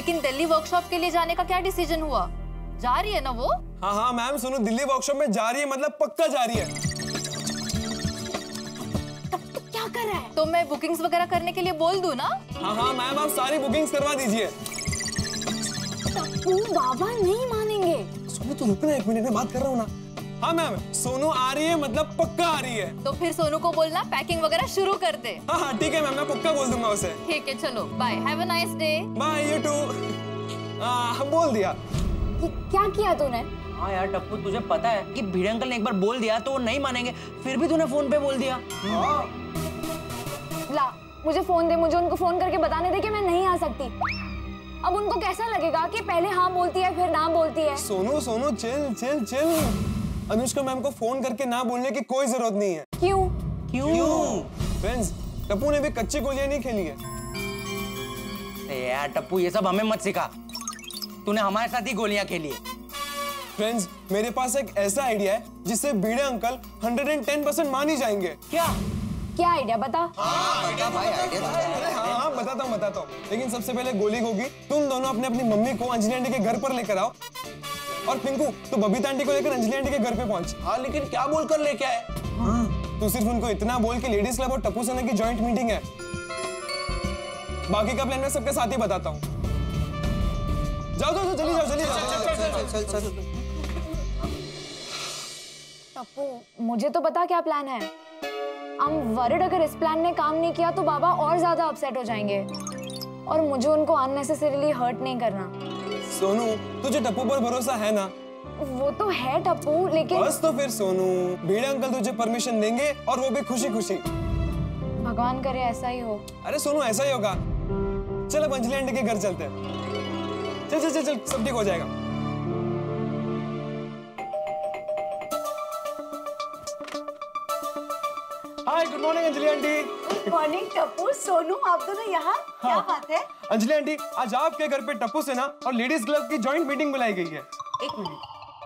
लेकिन दिल्ली वर्कशॉप के लिए जाने का क्या डिसीजन हुआ? जा रही है ना वो? हाँ हाँ मैम, सोनू दिल्ली वर्कशॉप में जा रही है, मतलब पक्का जा रही है। क्या कर रहा है? तो मैं बुकिंग्स वगैरह करने के लिए बोल दूं ना? हाँ हाँ मैम, आप सारी बुकिंग्स करवा दीजिए। बाबा नहीं मानेंगे। सोनू तू रुकना, 1 मिनट में बात कर रहा हूँ ना। हाँ मैम, सोनू आ रही है, मतलब पक्का आ रही है। तो फिर सोनू को बोलना पैकिंग वगैरह शुरू कर दे। हाँ हाँ ठीक है मैम, मैं पक्का बोल दूंगा उसे। ठीक है चलो, bye, have a nice day. Bye, you too. बोल दिया। क्या किया तूने? हाँ यार टप्पू, तुझे पता है कि भिड़े अंकल ने एक बार बोल दिया तो वो नहीं मानेंगे, फिर भी तूने फोन पे बोल दिया। ला मुझे फोन दे, मुझे उनको फोन करके बताने दे कि मैं नहीं आ सकती। अब उनको कैसा लगेगा कि पहले हाँ बोलती है फिर ना बोलती है। Sonu Sonu chill chill chill. Anushka ma'am को फोन करके ना बोलने की कोई जरूरत नहीं है। क्यों? क्यों? फ्रेंड्स, टप्पू ने भी कच्ची गोलियां नहीं खेली है। यार टप्पू, ये सब हमें मत सिखा, तूने हमारे साथ ही गोलियां खेली है। फ्रेंड्स, मेरे पास एक ऐसा आइडिया है जिससे भिड़े अंकल 110% मान ही जाएंगे। क्या आइडिया बता? हाँ बताता हूँ। लेकिन सबसे पहले गोली होगी, तुम दोनों अपने अपनी मम्मी को अंजलि आंटी के घर पर लेकर आओ, और पिंकू तू बबीता आंटी को लेकर अंजलि आंटी के घर पे पहुंच। हाँ लेकिन क्या बोलकर लेके आए? तू सिर्फ उनको इतना बोल कि लेडीज क्लब और टप्पू सेना की जॉइंट मीटिंग है। बाकी का प्लान मैं सबके साथ ही बताता हूँ। जाओ जल्दी जाओ। चल। टप्पू, मुझे तो बता क्या प्लान है। I'm worried अगर इस प्लान ने काम नहीं किया तो बाबा और ज्यादा अपसेट हो जाएंगे, और मुझे उनको अननेसेसरीली हर्ट नहीं करना। सोनू, तुझे टप्पू पर भरोसा है ना? वो तो है टप्पू, लेकिन बस तो फिर सोनू, भिड़े अंकल तुझे परमिशन देंगे, और वो भी खुशी खुशी। भगवान करे ऐसा ही हो। अरे सोनू, ऐसा ही होगा। चल अब अंजलि आंटी के घर चलते हैं। चल सब ठीक हो जाएगा। Hi, good morning Anjali aunty. Good morning Tappu, Sonu, आप दोनों यहाँ? क्या बात है? अंजलि आंटी, आज आपके घर पे टप्पू सेना और लेडीज क्लब की जॉइंट मीटिंग बुलाई गई है। एक मिनट,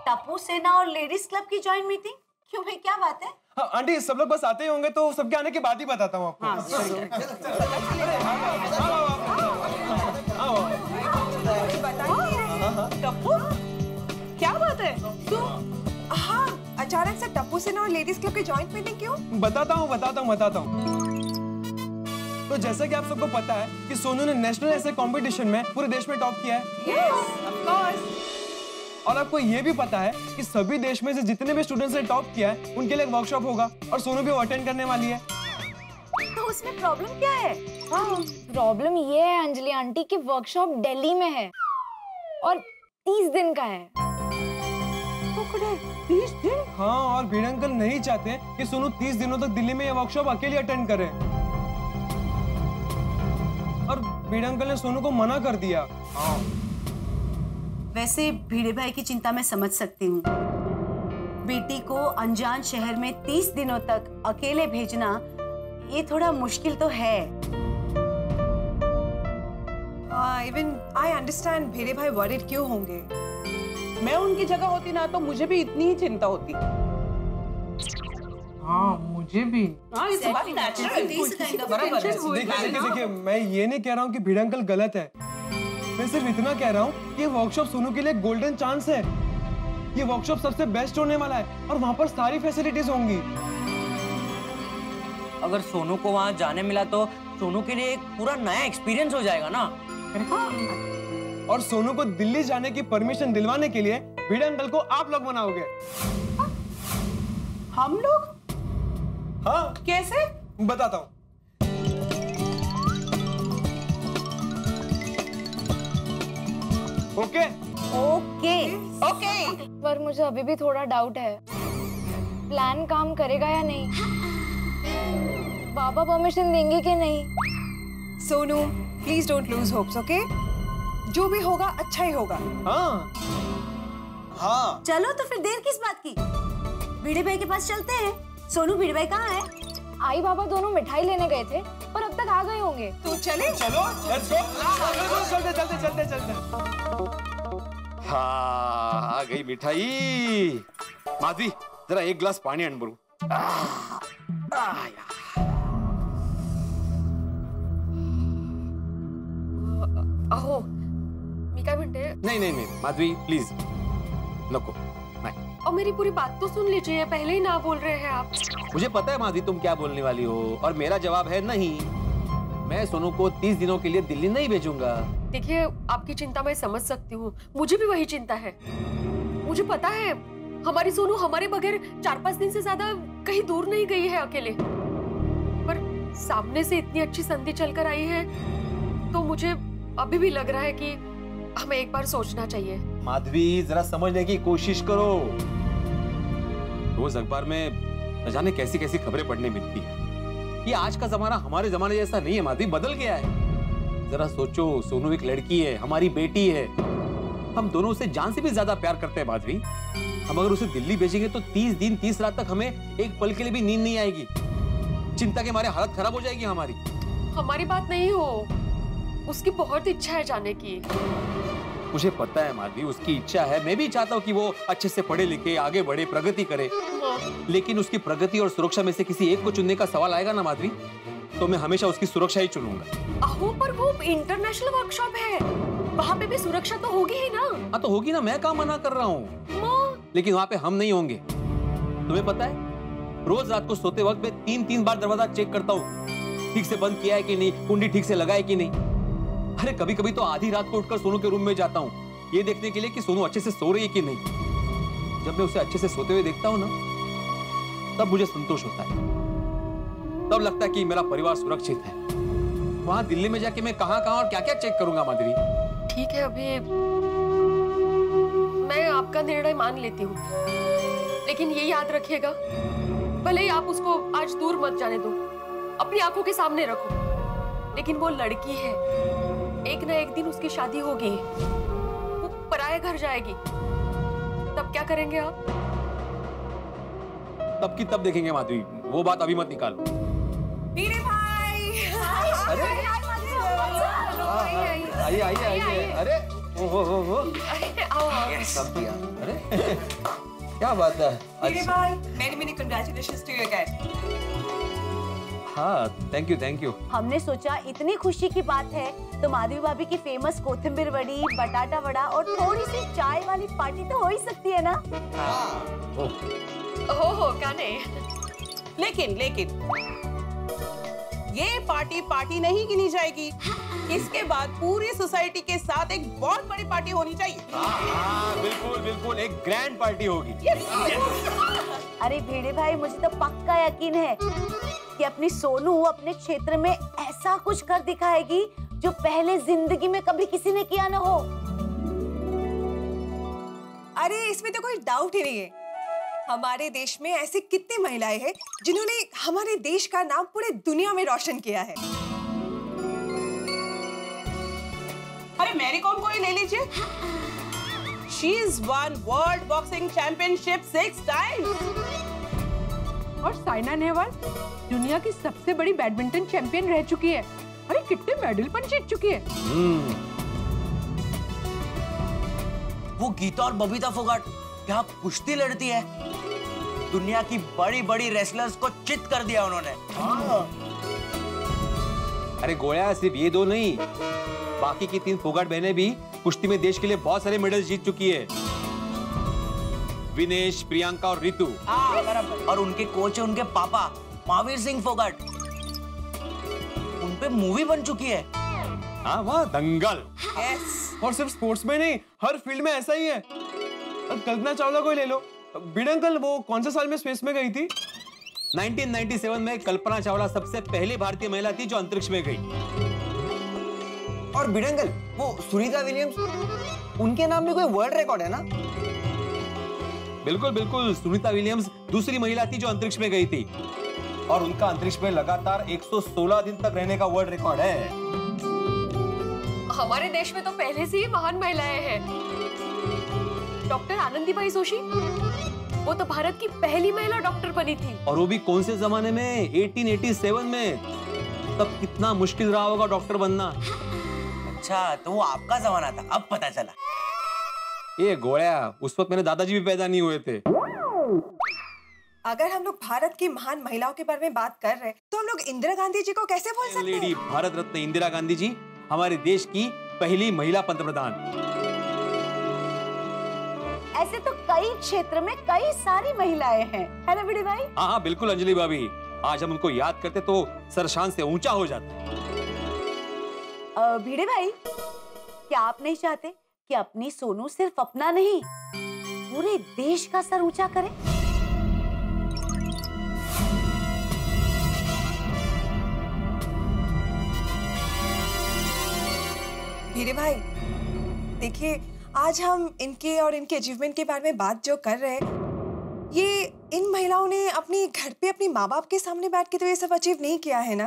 टप्पू सेना और लेडीज क्लब की जॉइंट मीटिंग? क्यों भाई, क्या बात है? हाँ आंटी, सब लोग बस आते ही होंगे तो सबके आने के बाद ही बताता हूँ आपको। टप्पू, क्या बात है? तो हाँ, अचानक से टप्पू सेना और लेडीज क्लब की जॉइंट मीटिंग क्यों? बताता हूँ। तो जैसा कि आप सबको पता है कि सोनू ने नेशनल ऐसे कंपटीशन में पूरे देश में टॉप किया है। Yes, of course. और आपको ये भी पता है कि सभी देश में से जितने भी स्टूडेंट्स ने टॉप किया है उनके लिए एक वर्कशॉप होगा, और सोनू भी वो अटेंड करने वाली है। तो उसमें प्रॉब्लम क्या है? प्रॉब्लम ये है अंजलि आंटी की वर्कशॉप दिल्ली में है और 30 दिन का है। 30 दिन? हाँ, और भिड़े अंकल नहीं चाहते कि सोनू 30 दिनों तक दिल्ली में ये वर्कशॉप अकेले अटेंड करे, और भिड़े अंकल ने सोनू को मना कर दिया। वैसे भिड़े भाई की चिंता मैं समझ सकती हूँ। बेटी को अनजान शहर में 30 दिनों तक अकेले भेजना, ये थोड़ा मुश्किल तो है। इवन आई अंडरस्टैंड भिड़े भाई वरीड क्यों होंगे। मैं उनकी जगह होती ना तो मुझे भी इतनी ही चिंता होती। हाँ मुझे भी। हाँ इट्स वेरी नेचुरल। देखिए, मैं ये नहीं कह रहा हूँ कि भिड़े अंकल गलत है। मैं सिर्फ इतना कह रहा हूँ कि ये वर्कशॉप सोनू के लिए गोल्डन चांस है। ये वर्कशॉप सबसे बेस्ट होने वाला है, और वहाँ पर सारी फैसिलिटीज होंगी। अगर सोनू को वहाँ जाने मिला तो सोनू के लिए एक पूरा नया एक्सपीरियंस हो जाएगा ना। और सोनू को दिल्ली जाने की परमिशन दिलवाने के लिए भिड़े अंकल को आप लोग मनाओगे। हम लोग? हाँ, कैसे? बताता हूँ। ओके पर मुझे अभी भी थोड़ा डाउट है, प्लान काम करेगा या नहीं। बाबा परमिशन देंगे कि नहीं। Sonu, please don't lose hopes, okay? जो भी होगा अच्छा ही होगा। हाँ। चलो तो फिर देर किस बात की, भिड़े भाई के पास चलते हैं। सोनू, भिड़े भाई कहाँ है? आई बाबा दोनों मिठाई लेने गए थे, पर अब तक आ गए होंगे। तो चले? चलो, लेट्स गो। चलते। हाँ, आ गई मिठाई। माधवी, जरा एक गिलास पानी आन बरू। अहो, बेटे। नहीं नहीं नहीं माधवी प्लीज, नको नहीं। और मेरी पूरी बात तो सुन लीजिए, पहले ही ना बोल रहे हैं आप। मुझे पता है माधवी तुम क्या बोलने वाली हो, और मेरा जवाब है नहीं। मैं सोनू को 30 दिनों के लिए दिल्ली नहीं भेजूंगा। देखिए, आपकी चिंता मैं समझ सकती हूँ, मुझे भी वही चिंता है। मुझे पता है हमारी सोनू हमारे बगैर 4-5 दिन से ज्यादा कहीं दूर नहीं गई है अकेले, पर सामने से इतनी अच्छी संधि चलकर आई है तो मुझे अभी भी लग रहा है कि हमें एक बार सोचना चाहिए। माधवी जरा समझने की कोशिश करो। रोज अखबार में न जाने कैसी कैसी खबरें पढ़ने मिलती है। ये आज का जमाना हमारे जमाने जैसा नहीं है माधवी, बदल गया है। जरा सोचो, सोनू एक लड़की है, हमारी बेटी है। हम दोनों उसे जान से भी ज्यादा प्यार करते हैं माधवी। हम अगर उसे दिल्ली भेजेंगे तो 30 दिन 30 रात तक हमें एक पल के लिए भी नींद नहीं आएगी। चिंता के मारे हालत खराब हो जाएगी हमारी। हमारी बात नहीं हो, उसकी बहुत इच्छा है जाने की। मुझे पता है माधवी, उसकी इच्छा है। मैं भी चाहता हूँ कि वो अच्छे से पढ़े लिखे, आगे बढ़े, प्रगति करे। लेकिन उसकी प्रगति और सुरक्षा में से किसी एक को चुनने का सवाल आएगा ना माधवी, तो मैं हमेशा उसकी सुरक्षा ही चुनूंगा। अहो, पर वो इंटरनेशनल वर्कशॉप है, वहाँ पे भी सुरक्षा तो होगी ही ना। हाँ तो होगी ना, मैं कहाँ मना कर रहा हूँ। लेकिन वहाँ पे हम नहीं होंगे। तुम्हें पता है, रोज रात को सोते वक्त मैं 3-3 बार दरवाजा चेक करता हूँ, ठीक से बंद किया है कि नहीं, कुंडी ठीक से लगाए कि नहीं। अरे कभी कभी तो आधी रात को उठकर सोनू के रूम में जाता हूँ, ये देखने के लिए कि सोनू अच्छे से सो रही है कि नहीं। जब मैं उसे अच्छे से सोते हुए देखता हूँ ना, तब मुझे संतोष होता है। तब लगता है कि मेरा परिवार सुरक्षित है। वहां दिल्ली में जाके मैं कहाँ कहाँ और क्या क्या चेक करूंगा माधुरी। ठीक है, अभी मैं आपका निर्णय मान लेती हूँ, लेकिन ये याद रखिएगा, भले ही आप उसको आज दूर मत जाने दो, अपनी आंखों के सामने रखो। लेकिन वो लड़की है, एक ना एक दिन उसकी शादी होगी, वो पराये घर जाएगी, तब क्या करेंगे आप? तब की तब देखेंगे माधुरी, वो बात अभी मत निकालो। वीरे भाई, अरे आइए आइए आइए। अरे हो अरे क्या बात है। वीरे भाई, many congratulations to you again. हाँ, थैंक यू। हमने सोचा इतनी खुशी की बात है तो माधवी भाभी की फेमस कोथिंबीर वड़ी, बटाटा वड़ा और थोड़ी सी चाय वाली पार्टी तो हो ही सकती है ना। हो क्या नहीं। लेकिन ये पार्टी नहीं गिनी जाएगी। इसके बाद पूरी सोसाइटी के साथ एक बहुत बड़ी पार्टी होनी चाहिए। हाँ, बिल्कुल एक ग्रैंड पार्टी होगी। अरे भिड़े भाई, मुझे तो पक्का यकीन है कि अपनी सोनू अपने क्षेत्र में ऐसा कुछ कर दिखाएगी जो पहले जिंदगी में कभी किसी ने किया ना हो। अरे इसमें तो कोई डाउट ही नहीं है। हमारे देश में ऐसी कितनी महिलाएं हैं जिन्होंने हमारे देश का नाम पूरे दुनिया में रोशन किया है। अरे मैरी कॉम को ही ले लीजिए। She is won World Boxing Championship 6 times. और साइना नेहवाल दुनिया की सबसे बड़ी बैडमिंटन चैंपियन रह चुकी है। अरे कितने मेडल पर जीत चुकी है। वो गीता और बबीता फोगाट क्या कुश्ती लड़ती है। दुनिया की बड़ी रेसलर्स को चित कर दिया उन्होंने। अरे गोया, सिर्फ ये दो नहीं, बाकी की 3 फोगाट बहनें भी कुश्ती में देश के लिए बहुत सारे मेडल जीत चुकी है। विनेश, प्रियंका और रितु। और उनके कोच है उनके पापा महावीर सिंह फोगाट। उन पे मूवी बन चुकी है। हाँ, वाह, दंगल। और सिर्फ स्पोर्ट्स में नहीं, हर फील्ड में ऐसा ही है। अब कल्पना चावला को ही ले लो। बिडंकल वो कौन से साल में स्पेस में गई थी? 1997 में कल्पना चावला सबसे पहली भारतीय महिला थी जो अंतरिक्ष में गई। और बिडंकल वो सुनीता विलियम्स, उनके नाम में कोई वर्ल्ड रिकॉर्ड है ना? बिल्कुल, सुनीता विलियम्स दूसरी महिला थी जो अंतरिक्ष में गई थी, और उनका अंतरिक्ष में लगातार 116 दिन तक रहने का वर्ल्ड रिकॉर्ड है। हमारे देश में तो पहले से ही महान महिलाएं हैं। डॉक्टर आनंदीबाई जोशी, वो तो भारत की पहली महिला डॉक्टर बनी थी। और वो भी कौन से जमाने में? 1887 में। तब कितना मुश्किल रहा होगा डॉक्टर बनना। अच्छा, तो वो आपका जमाना था, अब पता चला। ये गोया, उस वक्त मेरे दादाजी भी पैदा नहीं हुए थे। अगर हम लोग भारत की महान महिलाओं के बारे में बात कर रहे हैं तो हम लोग इंदिरा गांधी जी को कैसे भूल सकते हैं? लेडी भारत रत्न इंदिरा गांधी जी हमारे देश की पहली महिला पंतप्रधान। ऐसे तो कई क्षेत्र में कई सारी महिलाएं हैं, है ना भिड़े भाई? हाँ हाँ बिल्कुल अंजलि भाभी, आज हम उनको याद करते तो सर शान से ऊंचा हो जाता। भिड़े भाई, क्या आप नहीं चाहते कि अपनी सोनू सिर्फ अपना नहीं पूरे देश का सर ऊंचा करे? भिड़े भाई, देखिए आज हम इनके और इनके अचीवमेंट के बारे में बात जो कर रहे हैं, ये इन महिलाओं ने अपने घर पे अपने माँ बाप के सामने बैठ के तो ये सब अचीव नहीं किया है ना।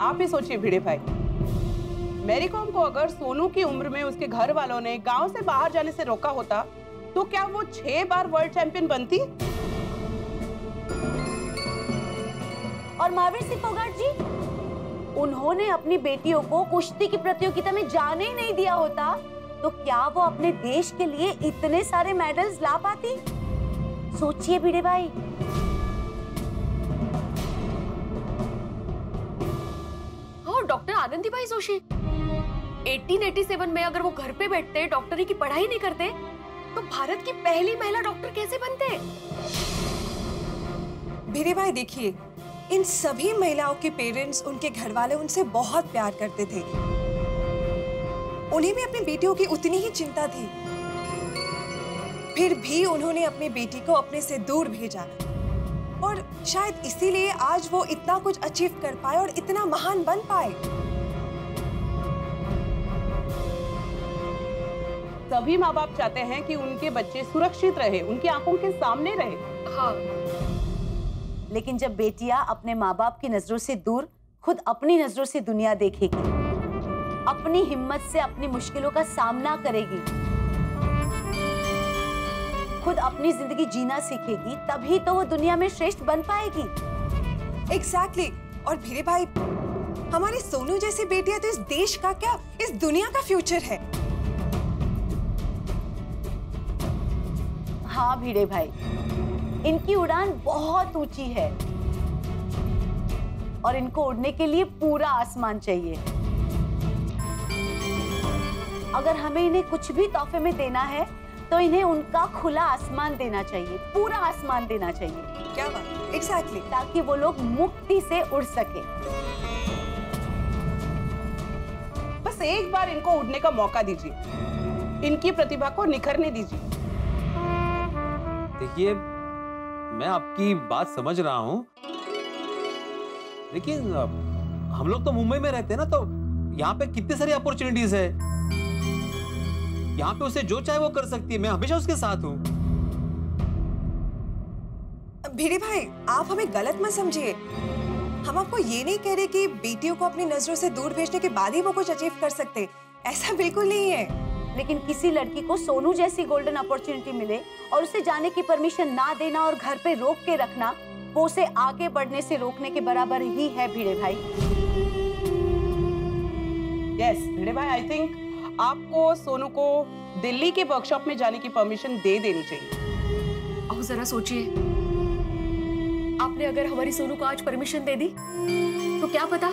आप ही सोचिए भिड़े भाई, मैरी कॉम को अगर सोनू की उम्र में उसके घर वालों ने गांव से बाहर जाने से रोका होता तो क्या वो 6 बार वर्ल्ड चैंपियन बनती? और महावीर सिंह फोगाट जी, उन्होंने अपनी बेटियों को कुश्ती की प्रतियोगिता में जाने ही नहीं दिया होता तो क्या वो अपने देश के लिए इतने सारे मेडल्स ला पाती? सोचिए भिड़े भाई। और डॉक्टर आनंदीबाई जोशी 1887 में अगर वो घर पे बैठते, डॉक्टरी की पढ़ाई नहीं करते, तो भारत की पहली महिला डॉक्टर कैसे बनते? भिड़े भाई देखिए, इन सभी महिलाओं के पेरेंट्स, उनके घर वाले उनसे बहुत प्यार करते थे। उन्हें भी अपनी बेटियों की उतनी ही चिंता थी, फिर भी उन्होंने अपनी बेटी को अपने से दूर भेजा और शायद इसीलिए आज वो इतना कुछ अचीव कर पाए और इतना महान बन पाए। सभी माँ बाप चाहते हैं कि उनके बच्चे सुरक्षित रहे, उनकी आंखों के सामने रहे। हाँ, लेकिन जब बेटियां अपने माँ बाप की नजरों से दूर खुद अपनी नजरों से दुनिया देखेगी, अपनी हिम्मत से अपनी मुश्किलों का सामना करेगी, खुद अपनी जिंदगी जीना सीखेगी, तभी तो वो दुनिया में श्रेष्ठ बन पाएगी। एग्जैक्टली। और भिड़े भाई, हमारी सोनू जैसी बेटियां तो इस देश का क्या, इस दुनिया का फ्यूचर है। हाँ भिड़े भाई, इनकी उड़ान बहुत ऊंची है और इनको उड़ने के लिए पूरा आसमान चाहिए। अगर हमें इन्हें कुछ भी तोहफे में देना है तो इन्हें उनका खुला आसमान देना चाहिए, पूरा आसमान देना चाहिए। क्या बात, एग्जैक्टली। ताकि वो लोग मुक्ति से उड़ सके। बस एक बार इनको उड़ने का मौका दीजिए, इनकी प्रतिभा को निखरने दीजिए। देखिए, मैं आपकी बात समझ रहा हूं, लेकिन हम लोग तो मुंबई में रहते हैं ना, तो यहाँ पे कितनी सारी अपॉर्चुनिटीज है। यहाँ पे उसे जो चाहे वो कर सकती है, मैं हमेशा उसके साथ हूँ। भिड़े भाई, आप हमें गलत मत समझिए। हम आपको ये नहीं कह रहे कि बेटियों को अपनी नजरों से दूर भेजने के बाद ही वो कुछ अचीव कर सकते, ऐसा बिल्कुल नहीं है। लेकिन किसी लड़की को सोनू जैसी गोल्डन अपॉर्चुनिटी मिले और उसे जाने की परमिशन ना देना और घर पे रोक के रखना, वो उसे आगे बढ़ने से रोकने के बराबर ही है भिड़े भाई। यस भिड़े भाई, आई थिंक आपको सोनू को दिल्ली के वर्कशॉप में जाने की परमिशन दे देनी चाहिए। और जरा सोचिए, आपने अगर हमारी सोनू को आज परमिशन दे दी तो क्या पता,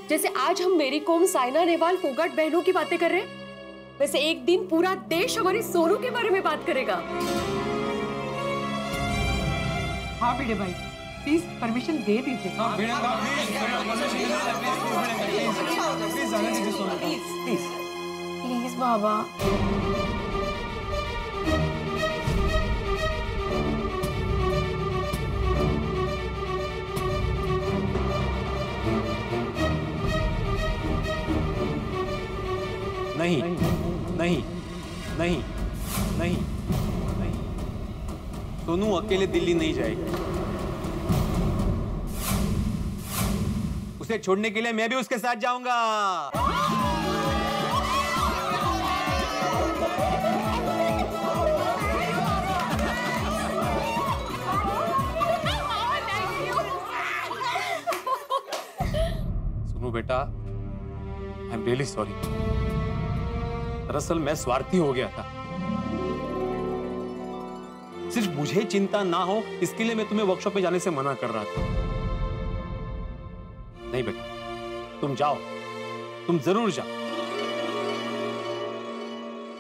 जैसे आज हम मेरी कॉम, साइना नेहवाल, फोगाट बहनों की बातें कर रहे हैं, वैसे एक दिन पूरा देश हमारी सोनू के बारे में बात करेगा। हाँ भिड़े भाई, प्लीज परमिशन दे दीजिए। हाँ, प्लीज जाने दीजिए सोनू को। प्लीज बाबा। नहीं नहीं नहीं नहीं नहीं, सोनू अकेले दिल्ली नहीं जाएगी। उसे छोड़ने के लिए मैं भी उसके साथ जाऊंगा। सुनो बेटा, आई एम रियली सॉरी। दरअसल मैं स्वार्थी हो गया था। सिर्फ मुझे चिंता ना हो इसके लिए मैं तुम्हें वर्कशॉप में जाने से मना कर रहा था। नहीं बेटा, तुम जाओ, तुम जरूर जाओ।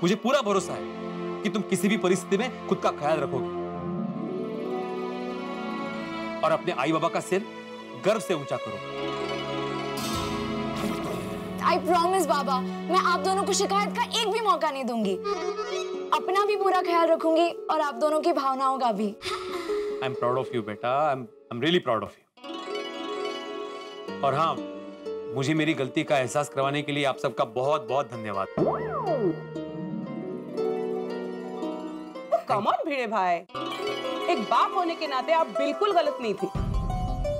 मुझे पूरा भरोसा है कि तुम किसी भी परिस्थिति में खुद का ख्याल रखोगे और अपने आई बाबा का सिर गर्व से ऊंचा करोगे। आई प्रॉमिस बाबा, मैं आप दोनों को शिकायत का एक भी मौका नहीं दूंगी। अपना भी पूरा ख्याल रखूंगी और आप दोनों की भावनाओं का भी। I am proud of you बेटा, I am really proud of you. और हाँ, मुझे मेरी गलती का एहसास करवाने के लिए आप सबका बहुत बहुत धन्यवाद। कम ऑन भिड़े भाई, एक बाप होने के नाते आप बिल्कुल गलत नहीं थे।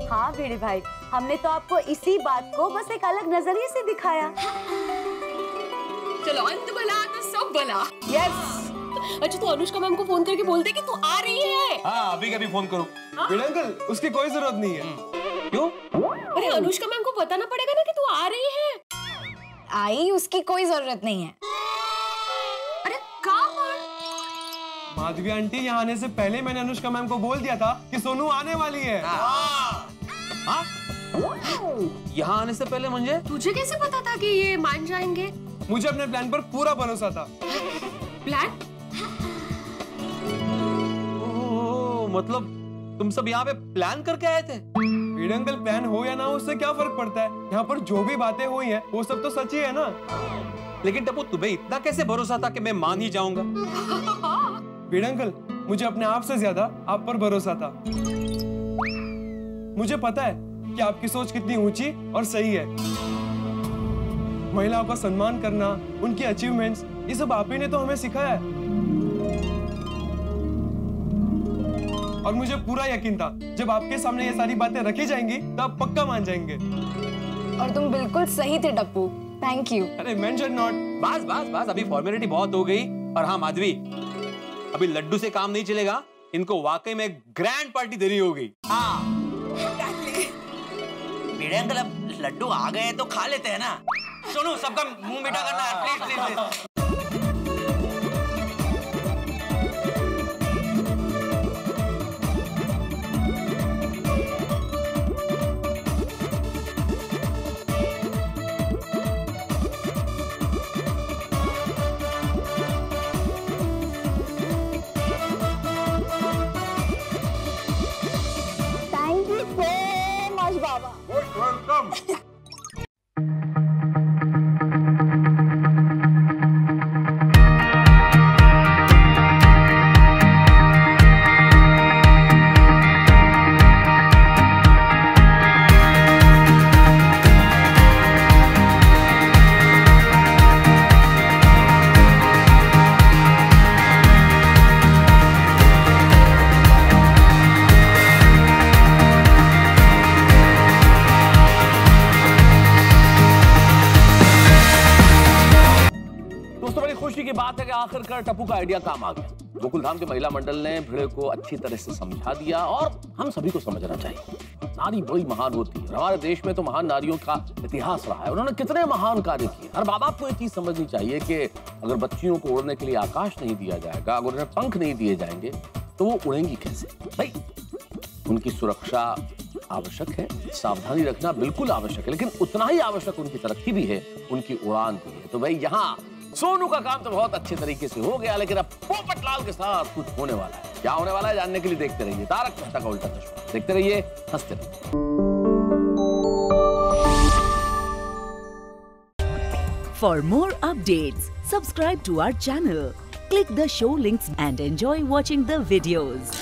हाँ भिड़े भाई, हमने तो आपको इसी बात को बस एक अलग नजरिए से दिखाया। चलो अंत भला तो सब भला। यस। अच्छा, तो अनुष्का मैम को फोन करके बोलते कि तू आ रही है। हाँ, अभी कभी फोन करो। भिड़े अंकल, उसकी कोई जरूरत नहीं है। क्यों? अरे अनुष्का मैम को बताना पड़ेगा ना कि तू आ रही है। आई, उसकी कोई जरूरत नहीं है। अरे कहाँ? माधवी आंटी, यहाँ आने से पहले मैंने अनुष्का मैम को बोल दिया था कि सोनू आने वाली है। हाँ? यहाँ आने से पहले मुझे तुझे कैसे पता था कि ये मान जाएंगे? मुझे अपने प्लान पर पूरा भरोसा था। प्लान? ओह, मतलब तुम सब यहाँ पे प्लान करके आए थे? भिड़े अंकल, प्लान हो या ना हो उससे क्या फर्क पड़ता है? यहाँ पर जो भी बातें हुई हैं वो सब तो सच ही है ना। लेकिन टप्पू, तुम्हें इतना कैसे भरोसा था कि मैं मान ही जाऊंगा? भिड़े अंकल, मुझे अपने आप से ज्यादा आप पर भरोसा था। मुझे पता है कि आपकी सोच कितनी ऊंची और सही है। महिलाओं का सम्मान करना, उनकी अचीवमेंट्स, ये सब आप ही ने तो हमें सिखाया है। और मुझे पूरा यकीन था जब आपके सामने ये सारी बातें रखी जाएंगी तो आप पक्का मान जाएंगे। और तुम बिल्कुल सही थे टप्पू, थैंक यू। अरे मेंशन नॉट। बस बस बस, अभी फॉर्मेलिटी बहुत हो गई। और हाँ माधवी, अभी लड्डू से काम नहीं चलेगा, इनको वाकई में ग्रैंड पार्टी देनी होगी। हाँ। भिड़े अंकल, अब लड्डू आ गए तो खा लेते हैं ना। सुनो, सबका मुंह मीठा करना है, please please please. Thank you so much Baba. Welcome. खुशी की बात है कि आखिरकार टप्पू का आइडिया काम आ गया। गोकुलधाम के महिला मंडल ने भिड़े को अच्छी तरह से समझा दिया और हम सभी को समझना चाहिए, नारी बड़ी महान होती है। हमारे देश में तो महान नारियों का इतिहास रहा है, उन्होंने कितने महान कार्य किए। हर माँ बाप को एक चीज समझनी चाहिए कि अगर बच्चियों को उड़ने के लिए आकाश नहीं दिया जाएगा, अगर उन्हें पंख नहीं दिए जाएंगे तो वो उड़ेंगी कैसे? भाई, उनकी सुरक्षा आवश्यक है, सावधानी रखना बिल्कुल आवश्यक है, लेकिन उतना ही आवश्यक उनकी तरक्की भी है, उनकी उड़ान भी है। तो भाई, यहाँ सोनू का काम तो बहुत अच्छे तरीके से हो गया, लेकिन अब पोपटलाल के साथ कुछ होने वाला है। क्या होने वाला है जानने के लिए देखते रहिए तारक मेहता का उल्टा चश्मा। देखते रहिए, हंसते रहिए। For more updates, subscribe to our channel, click the show links and enjoy watching the videos.